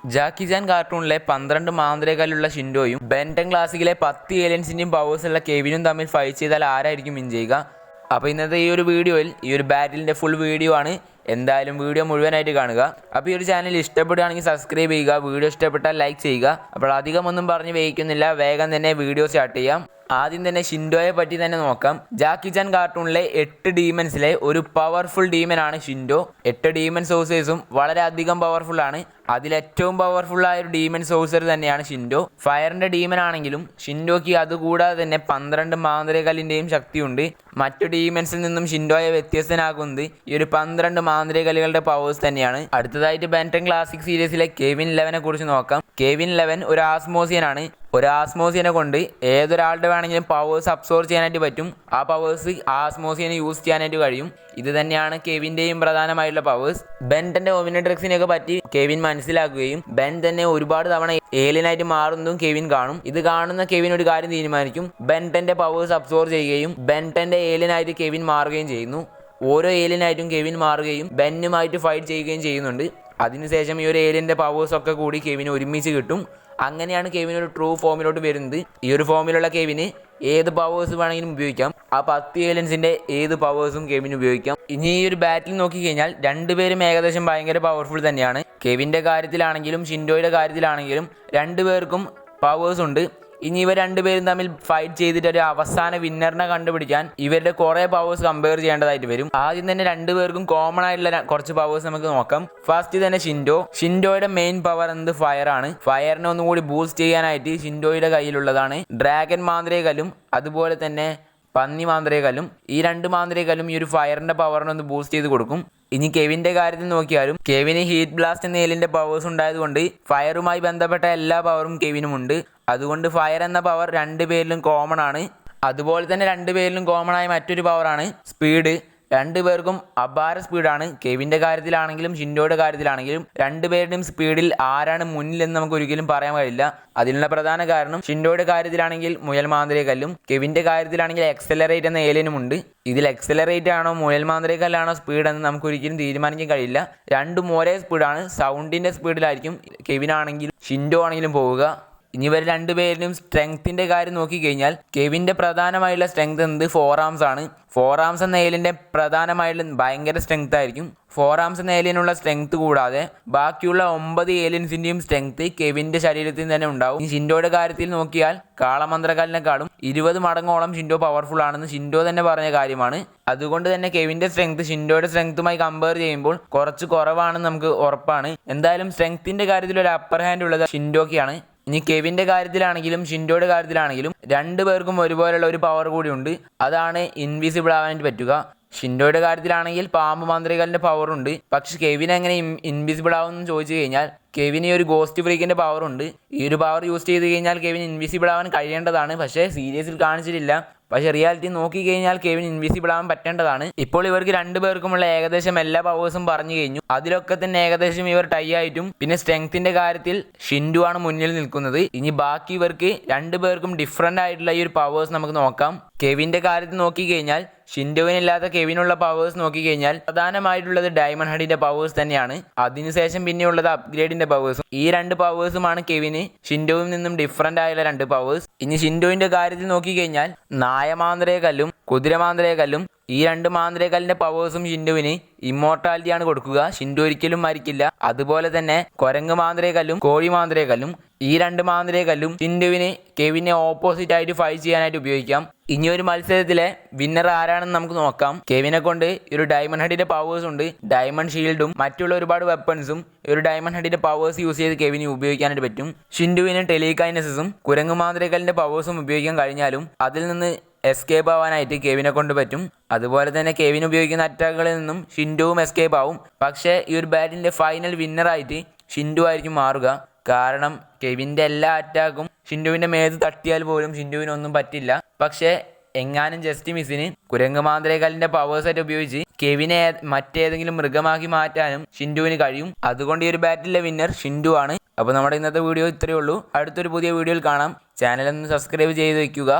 ജാക്കി ചാൻ കാർട്ടൂണിലെ 12 മാന്ത്രികകല്ലുള്ള ഷിൻഡോയും ബെൻടെൻ ക്ലാസിക്കിലെ 10 ഏലിയൻസിൻ്റെയും പവേഴ്സുള്ള കെവിനും തമ്മിൽ ഫൈറ്റ് ചെയ്താൽ ആരായിരിക്കും വിൻ ചെയ്യുക? അപ്പോൾ ഇന്നത്തെ ഈ ഒരു വീഡിയോയിൽ ഈ ഒരു ബാറ്റിലിൻ്റെ ഫുൾ വീഡിയോ ആണ്. എന്തായാലും വീഡിയോ മുഴുവനായിട്ട് കാണുക. അപ്പോൾ ഈ ഒരു ചാനൽ ഇഷ്ടപ്പെടുകയാണെങ്കിൽ സബ്സ്ക്രൈബ് ചെയ്യുക, വീഡിയോ ഇഷ്ടപ്പെട്ടാൽ ലൈക്ക് ചെയ്യുക. അപ്പോൾ അധികം ഒന്നും പറഞ്ഞ് വയ്ക്കുന്നില്ല, വേഗം തന്നെ വീഡിയോ സ്റ്റാർട്ട് ചെയ്യാം. ആദ്യം തന്നെ ഷിൻഡോയെ പറ്റി തന്നെ നോക്കാം. ജാക്കി ചാൻ കാർട്ടൂണിലെ 8 ഡീമൻസിലെ ഒരു പവർഫുൾ ഡീമനാണ് ഷിൻഡോ. 8 ഡീമൻ സോഴ്സേഴ്സും വളരെയധികം പവർഫുൾ ആണ്. അതിലേറ്റവും പവർഫുള്ളായ ഒരു ഡീമൻ സോഴ്സർ തന്നെയാണ് ഷിൻഡോ. ഫയറിൻ്റെ ഡീമൻ ആണെങ്കിലും ഷിൻഡോയ്ക്ക് അതുകൂടാതെ തന്നെ 12 മാന്ത്രികകല്ലിൻ്റെയും ശക്തിയുണ്ട്. മറ്റു ഡീമൻസിൽ നിന്നും ഷിൻഡോയെ വ്യത്യസ്തനാക്കുന്നത് ഈ ഒരു 12 മാന്ത്രികകല്ലുകളുടെ പവേഴ്സ് തന്നെയാണ്. അടുത്തതായിട്ട് ബെൻടെൻ ക്ലാസിക് സീരീസിലെ കെവിൻ 11 കുറിച്ച് നോക്കാം. കെവിൻ 11 ഒരു ആസ്മോസിയൻ ആണ്. ഒരു ആസ്മോസിയനെ കൊണ്ട് ഏതൊരാളുടെ വേണമെങ്കിലും പവേഴ്സ് അബ്സോർവ് ചെയ്യാനായിട്ട് പറ്റും. ആ പവേഴ്സ് ആസ്മോസിയനെ യൂസ് ചെയ്യാനായിട്ട് കഴിയും. ഇത് തന്നെയാണ് കെവിൻ്റെയും പ്രധാനമായിട്ടുള്ള പവേഴ്സ്. ബെൻടെൻ്റെ ഒമിനിട്രിക്സിനെയൊക്കെ പറ്റി കെവിൻ മനസ്സിലാക്കുകയും ബെൻ തന്നെ ഒരുപാട് തവണ ഏലിയനായിട്ട് മാറുന്നതും കെവിൻ കാണും. ഇത് കാണുന്ന കെവിൻ ഒരു കാര്യം തീരുമാനിക്കും, ബെൻടെൻ്റെ പവേഴ്സ് അബ്സോർവ് ചെയ്യുകയും ബെൻടെൻ്റെ ഏലിയനായിട്ട് കെവിൻ മാറുകയും ചെയ്യുന്നു. ഓരോ ഏലിയനായിട്ടും കെവിൻ മാറുകയും ബെന്നുമായിട്ട് ഫൈറ്റ് ചെയ്യുകയും ചെയ്യുന്നുണ്ട്. അതിനുശേഷം ഈ ഒരു ഏലിയൻ്റെ പവേഴ്സൊക്കെ കൂടി കെവിന് ഒരുമിച്ച് കിട്ടും. അങ്ങനെയാണ് കെവിൻ ഒരു ട്രൂ ഫോമിലോട്ട് വരുന്നത്. ഈ ഒരു ഫോമിലുള്ള കെവിന് ഏത് പവേഴ്സ് വേണമെങ്കിലും ഉപയോഗിക്കാം. ആ 10 ഏലിയൻസിൻ്റെ ഏത് പവേഴ്സും കെവിന് ഉപയോഗിക്കാം. ഇനി ഈ ഒരു ബാറ്റിൽ നോക്കിക്കഴിഞ്ഞാൽ രണ്ടുപേരും ഏകദേശം ഭയങ്കര പവർഫുൾ തന്നെയാണ്. കെവിൻ്റെ കാര്യത്തിലാണെങ്കിലും ഷിൻഡോയുടെ കാര്യത്തിലാണെങ്കിലും രണ്ടുപേർക്കും പവേഴ്സ് ഉണ്ട്. ഇനി ഇവർ രണ്ടുപേരും തമ്മിൽ ഫൈറ്റ് ചെയ്തിട്ട് ഒരു അവസാന വിന്നറിനെ കണ്ടുപിടിക്കാൻ ഇവരുടെ കുറേ പവേഴ്സ് കമ്പയർ ചെയ്യേണ്ടതായിട്ട് വരും. ആദ്യം തന്നെ രണ്ടുപേർക്കും കോമൺ ആയിട്ടുള്ള കുറച്ച് പവേഴ്സ് നമുക്ക് നോക്കാം. ഫസ്റ്റ് തന്നെ ഷിൻഡോയുടെ മെയിൻ പവർ എന്നത് ഫയർ ആണ്. ഫയറിനെ ഒന്നുകൂടി ബൂസ്റ്റ് ചെയ്യാനായിട്ട് ഷിൻഡോയുടെ കയ്യിലുള്ളതാണ് ഡ്രാഗൺ മാന്ത്രികകല്ലും അതുപോലെ തന്നെ പന്നി മാന്ത്രികകല്ലും. ഈ 2 മാന്ത്രികകല്ലും ഈ ഒരു ഫയറിന്റെ പവറിനെ ഒന്ന് ബൂസ്റ്റ് ചെയ്ത് കൊടുക്കും. ഇനി കെവിൻ്റെ കാര്യത്തിൽ നോക്കിയാലും കെവിന് ഹീറ്റ് ബ്ലാസ്റ്റ് എന്ന ഏലിയൻ്റെ പവേഴ്സ് ഉണ്ടായതുകൊണ്ട് ഫയറുമായി ബന്ധപ്പെട്ട എല്ലാ പവറും കെവിനുമുണ്ട്. അതുകൊണ്ട് ഫയർ എന്ന പവർ 2 പേരിലും കോമൺ ആണ്. അതുപോലെ തന്നെ 2 പേരിലും കോമൺ ആയ മറ്റൊരു പവറാണ് സ്പീഡ്. 2 പേർക്കും അപാര സ്പീഡാണ്. കെവിൻ്റെ കാര്യത്തിലാണെങ്കിലും ഷിൻഡോയുടെ കാര്യത്തിലാണെങ്കിലും 2 പേരുടെയും സ്പീഡിൽ ആരാണ് മുന്നിലെന്ന് നമുക്ക് ഒരിക്കലും പറയാൻ കഴിയില്ല. അതിനുള്ള പ്രധാന കാരണം ഷിൻഡോയുടെ കാര്യത്തിലാണെങ്കിൽ മുയൽ മാന്ത്രികകല്ലും കെവിൻ്റെ കാര്യത്തിലാണെങ്കിൽ എക്സലറേറ്റ് എന്ന ഏലിയനുമുണ്ട്. ഇതിൽ എക്സലറേറ്റ് ആണോ മുയൽ മാന്ത്രികകല്ലാണോ സ്പീഡ് എന്ന് നമുക്ക് ഒരിക്കലും തീരുമാനിക്കാൻ കഴിയില്ല. രണ്ടും ഒരേ സ്പീഡാണ്. സൗണ്ടിൻ്റെ സ്പീഡിലായിരിക്കും കെവിനാണെങ്കിലും ഷിൻഡോ ആണെങ്കിലും പോവുക. ഇനി ഇവർ 2 പേരിലും സ്ട്രെങ്ത്തിൻ്റെ കാര്യം നോക്കിക്കഴിഞ്ഞാൽ കെവിൻ്റെ പ്രധാനമായിട്ടുള്ള സ്ട്രെങ്ത് എന്നത് 4 ആംസ് ആണ്. 4 ആംസ് എന്ന ഏലിയൻ്റെ പ്രധാനമായിട്ടുള്ള ഭയങ്കര സ്ട്രെങ്ത് ആയിരിക്കും. 4 ആംസ് എന്ന ഏലിയനുള്ള സ്ട്രെങ്ത് കൂടാതെ ബാക്കിയുള്ള 9 ഏലിയൻസിൻ്റെയും സ്ട്രെങ്ത് കെവിൻ്റെ ശരീരത്തിൽ തന്നെ ഉണ്ടാവും. ഈ ഷിൻഡോയുടെ കാര്യത്തിൽ നോക്കിയാൽ കാളമന്ത്രകാലിനെക്കാളും 20 മടങ്ങോളം ഷിൻഡോ പവർഫുൾ ആണെന്ന് ഷിൻഡോ തന്നെ പറഞ്ഞ കാര്യമാണ്. അതുകൊണ്ട് തന്നെ കെവിൻ്റെ സ്ട്രെങ്ത് ഷിൻഡോയുടെ സ്ട്രെങ്ത്തുമായി കമ്പയർ ചെയ്യുമ്പോൾ കുറച്ച് കുറവാണെന്ന് നമുക്ക് ഉറപ്പാണ്. എന്തായാലും സ്ട്രെങ്ത്തിൻ്റെ കാര്യത്തിൽ ഒരു അപ്പർ ഹാൻഡ് ഉള്ളത് ഷിൻഡോയ്ക്കാണ്. ഇനി കെവിൻ്റെ കാര്യത്തിലാണെങ്കിലും ഷിൻഡോയുടെ കാര്യത്തിലാണെങ്കിലും 2 പേർക്കും ഒരുപോലെയുള്ള ഒരു പവർ കൂടിയുണ്ട്. അതാണ് ഇൻവിസിബിൾ ആവാനായിട്ട് പറ്റുക. ഷിൻഡോയുടെ കാര്യത്തിലാണെങ്കിൽ പാമ്പ് മാന്ത്രികലിൻ്റെ പവറുണ്ട്. പക്ഷെ കെവിൻ എങ്ങനെ ഇൻവിസിബിൾ ആവുമെന്ന് ചോദിച്ചു കഴിഞ്ഞാൽ കെവിന് ഒരു ഗോസ്റ്റ് ഫ്രീക്കിൻ്റെ പവറുണ്ട്. ഈ ഒരു പവർ യൂസ് ചെയ്ത് കഴിഞ്ഞാൽ കെവിൻ ഇൻവിസിബിൾ ആവാൻ കഴിയേണ്ടതാണ്. പക്ഷേ സീരീസിൽ കാണിച്ചിട്ടില്ല. പക്ഷേ റിയാലിറ്റി നോക്കിക്കഴിഞ്ഞാൽ കെവിൻ ഇൻവിസിബിൾ ആവാൻ പറ്റേണ്ടതാണ്. ഇപ്പോൾ ഇവർക്ക് 2 പേർക്കുമുള്ള ഏകദേശം എല്ലാ പവേഴ്സും പറഞ്ഞു കഴിഞ്ഞു. അതിലൊക്കെ തന്നെ ഏകദേശം ഇവർ ടൈ ആയിട്ടും പിന്നെ സ്ട്രെങ്ത്തിൻ്റെ കാര്യത്തിൽ ഷിൻഡോ ആണ് മുന്നിൽ നിൽക്കുന്നത്. ഇനി ബാക്കി ഇവർക്ക് 2 പേർക്കും ഡിഫറൻ്റ് ആയിട്ടുള്ള ഈ ഒരു പവേഴ്സ് നമുക്ക് നോക്കാം. കെവിൻ്റെ കാര്യത്തിൽ നോക്കിക്കഴിഞ്ഞാൽ ഷിൻഡോവിനില്ലാത്ത കെവിനുള്ള പവേഴ്സ് നോക്കിക്കഴിഞ്ഞാൽ പ്രധാനമായിട്ടുള്ളത് ഡയമണ്ട് ഹെഡിൻ്റെ പവേഴ്സ് തന്നെയാണ്. അതിനുശേഷം പിന്നെയുള്ളത് അപ്ഗ്രേഡിൻ്റെ പവേഴ്സും. ഈ 2 പവേഴ്സുമാണ് കെവിന് ഷിൻഡോയിൽ നിന്നും ഡിഫറൻ്റ് ആയുള്ള 2 പവേഴ്സ്. ഇനി ഷിൻഡോയിൻ്റെ കാര്യത്തിൽ നോക്കിക്കഴിഞ്ഞാൽ നായമാന്ത്രികകല്ലും കുതിരമാന്ത്രികകല്ലും ഈ 2 മാന്ത്രികകല്ലിൻ്റെ പവേഴ്സും ഷിൻഡോവിന് ഇമ്മോർട്ടാലിറ്റിയാണ് കൊടുക്കുക. ഷിൻഡോ ഒരിക്കലും മരിക്കില്ല. അതുപോലെ തന്നെ കുരങ്ങ് മാന്ത്രികകല്ലും കോഴി മാന്ത്രികകല്ലും ഈ 2 മാന്ത്രികകല്ലും ഷിൻഡോവിന് കെവിനെ ഓപ്പോസിറ്റ് ആയിട്ട് ഫൈറ്റ് ചെയ്യാനായിട്ട് ഉപയോഗിക്കാം. ഇനി ഒരു മത്സരത്തിലെ വിന്നർ ആരാണെന്ന് നമുക്ക് നോക്കാം. കെവിനെ കൊണ്ട് ഒരു ഡയമണ്ട് ഹെഡിൻ്റെ പവേഴ്സ് ഉണ്ട്. ഡയമണ്ട് ഷീൽഡും മറ്റുള്ള ഒരുപാട് വെപ്പൺസും ഒരു ഡയമണ്ട് ഹെഡിൻ്റെ പവേഴ്സ് യൂസ് ചെയ്ത് കെവിന് ഉപയോഗിക്കാനായിട്ട് പറ്റും. ഷിൻഡോവിന് ടെലികൈനസിസും കുരങ്ങ് മാന്ത്രികകല്ലിൻ്റെ പവേഴ്സും ഉപയോഗിക്കാൻ കഴിഞ്ഞാലും അതിൽ നിന്ന് എസ്കേപ്പ് ആവാനായിട്ട് കെവിനെ കൊണ്ട് പറ്റും. അതുപോലെ തന്നെ കെവിൻ ഉപയോഗിക്കുന്ന അറ്റാക്കുകളിൽ നിന്നും ഷിൻഡോവും എസ്കേപ്പ് ആവും. പക്ഷേ ഈ ഒരു ബാറ്റിൻ്റെ ഫൈനൽ വിന്നറായിട്ട് ഷിൻഡോ ആയിരിക്കും മാറുക. കാരണം കെവിൻ്റെ എല്ലാ അറ്റാക്കും ഷിൻഡോവിൻ്റെ മേത്ത് തട്ടിയാൽ പോലും ഷിൻഡോവിനൊന്നും പറ്റില്ല. പക്ഷേ എങ്ങാനും ജസ്റ്റ് മിസ്സിന് കുരങ്ങ് മാന്ത്രികകല്ലിൻ്റെ പവേഴ്സായിട്ട് ഉപയോഗിച്ച് കെവിനെ മറ്റേതെങ്കിലും മൃഗമാക്കി മാറ്റാനും ഷിൻഡോവിന് കഴിയും. അതുകൊണ്ട് ഈ ഒരു ബാറ്റിലെ വിന്നർ ഷിൻഡോ ആണ്. അപ്പോൾ നമ്മുടെ ഇന്നത്തെ വീഡിയോ ഇത്രയേ ഉള്ളൂ. അടുത്തൊരു പുതിയ വീഡിയോയിൽ കാണാം. ചാനലൊന്ന് സബ്സ്ക്രൈബ് ചെയ്ത് വയ്ക്കുക.